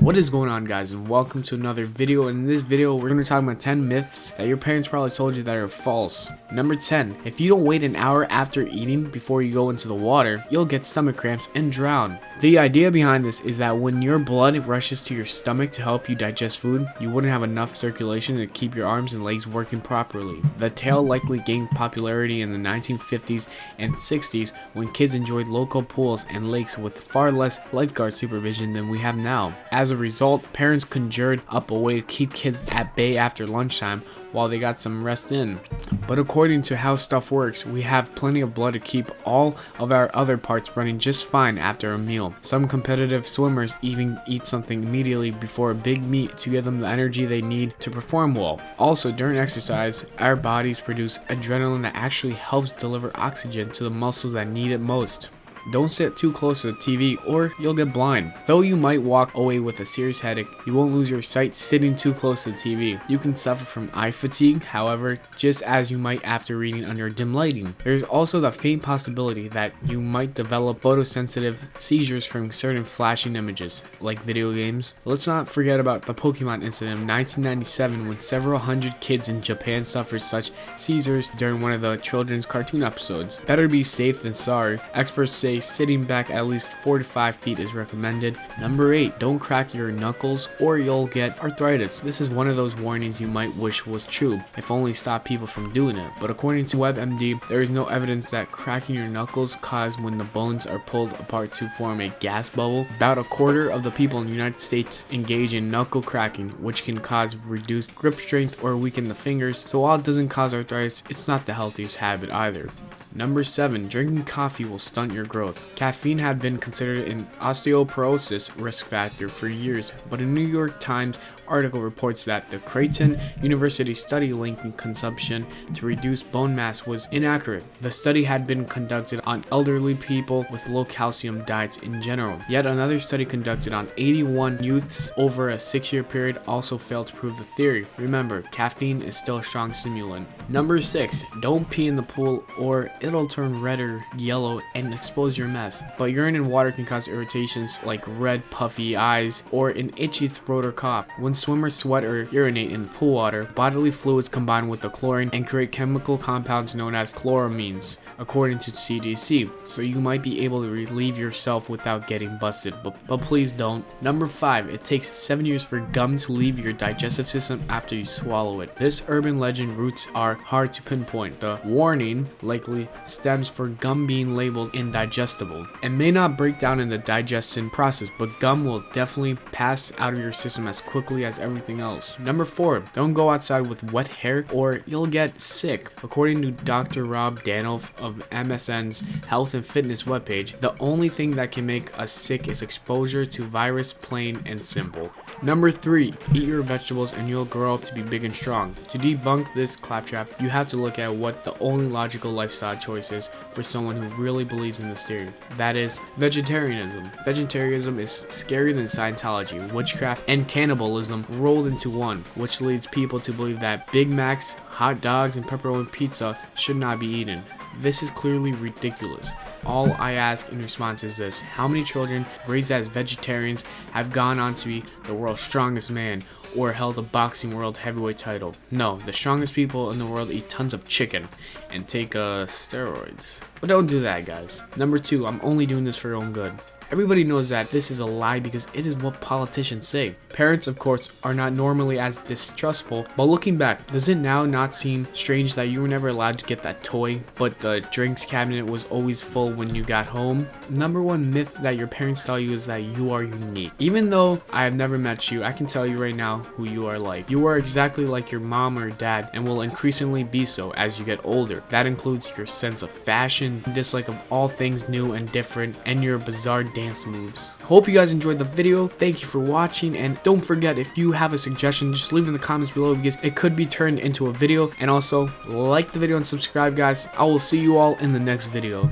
What is going on, guys, and welcome to another video. In this video we're going to talk about 10 myths that your parents probably told you that are false. Number 10, if you don't wait an hour after eating before you go into the water, you'll get stomach cramps and drown. The idea behind this is that when your blood rushes to your stomach to help you digest food, you wouldn't have enough circulation to keep your arms and legs working properly. The tale likely gained popularity in the 1950s and 60s when kids enjoyed local pools and lakes with far less lifeguard supervision than we have now. As a result, parents conjured up a way to keep kids at bay after lunchtime while they got some rest in. But according to how stuff works, we have plenty of blood to keep all of our other parts running just fine after a meal. Some competitive swimmers even eat something immediately before a big meet to give them the energy they need to perform well. Also, during exercise, our bodies produce adrenaline that actually helps deliver oxygen to the muscles that need it most. Don't sit too close to the TV or you'll get blind. Though you might walk away with a serious headache, you won't lose your sight sitting too close to the TV. You can suffer from eye fatigue, however, just as you might after reading under dim lighting. There's also the faint possibility that you might develop photosensitive seizures from certain flashing images, like video games. Let's not forget about the Pokemon incident in 1997 when several hundred kids in Japan suffered such seizures during one of the children's cartoon episodes. Better be safe than sorry. Experts say sitting back at least 4 to 5 feet is recommended. Number 8, don't crack your knuckles or you'll get arthritis. This is one of those warnings you might wish was true, if only stop people from doing it. But according to WebMD, there is no evidence that cracking your knuckles cause when the bones are pulled apart to form a gas bubble. About a quarter of the people in the United States engage in knuckle cracking, which can cause reduced grip strength or weaken the fingers. So while it doesn't cause arthritis, it's not the healthiest habit either. Number 7, drinking coffee will stunt your growth. Caffeine had been considered an osteoporosis risk factor for years, but a New York Times article reports that the Creighton University study linking consumption to reduce bone mass was inaccurate. The study had been conducted on elderly people with low calcium diets in general. Yet another study conducted on 81 youths over a 6-year period also failed to prove the theory. Remember, caffeine is still a strong stimulant. Number 6, don't pee in the pool or it'll turn red or yellow and expose your mess. But urine and water can cause irritations like red puffy eyes or an itchy throat or cough. When swimmers sweat or urinate in the pool water, bodily fluids combine with the chlorine and create chemical compounds known as chloramines, according to CDC. So you might be able to relieve yourself without getting busted, but please don't. Number 5, it takes 7 years for gum to leave your digestive system after you swallow it. This urban legend roots are hard to pinpoint. The warning likely stems from gum being labeled indigestible and may not break down in the digestion process, but gum will definitely pass out of your system as quickly as everything else. Number 4, don't go outside with wet hair or you'll get sick. According to Dr. Rob Danoff of MSN's Health and Fitness webpage, the only thing that can make us sick is exposure to virus, plain and simple. Number 3, eat your vegetables and you'll grow up to be big and strong. To debunk this claptrap, you have to look at what the only logical lifestyle choice is for someone who really believes in this theory. That is vegetarianism. Vegetarianism is scarier than Scientology, witchcraft, and cannibalism rolled into one, which leads people to believe that Big Macs, hot dogs, and pepperoni pizza should not be eaten. This is clearly ridiculous. All I ask in response is this: how many children raised as vegetarians have gone on to be the world's strongest man or held a boxing world heavyweight title? No, the strongest people in the world eat tons of chicken and take steroids. But don't do that, guys. Number 2, I'm only doing this for your own good. Everybody knows that this is a lie because it is what politicians say. Parents, of course, are not normally as distrustful, but looking back, does it now not seem strange that you were never allowed to get that toy, but the drinks cabinet was always full when you got home? Number 1 myth that your parents tell you is that you are unique. Even though I have never met you, I can tell you right now who you are like. You are exactly like your mom or dad and will increasingly be so as you get older. That includes your sense of fashion, dislike of all things new and different, and your bizarre dance moves. Hope you guys enjoyed the video. Thank you for watching, and don't forget, if you have a suggestion, just leave it in the comments below because it could be turned into a video. And also like the video and subscribe, guys. I will see you all in the next video.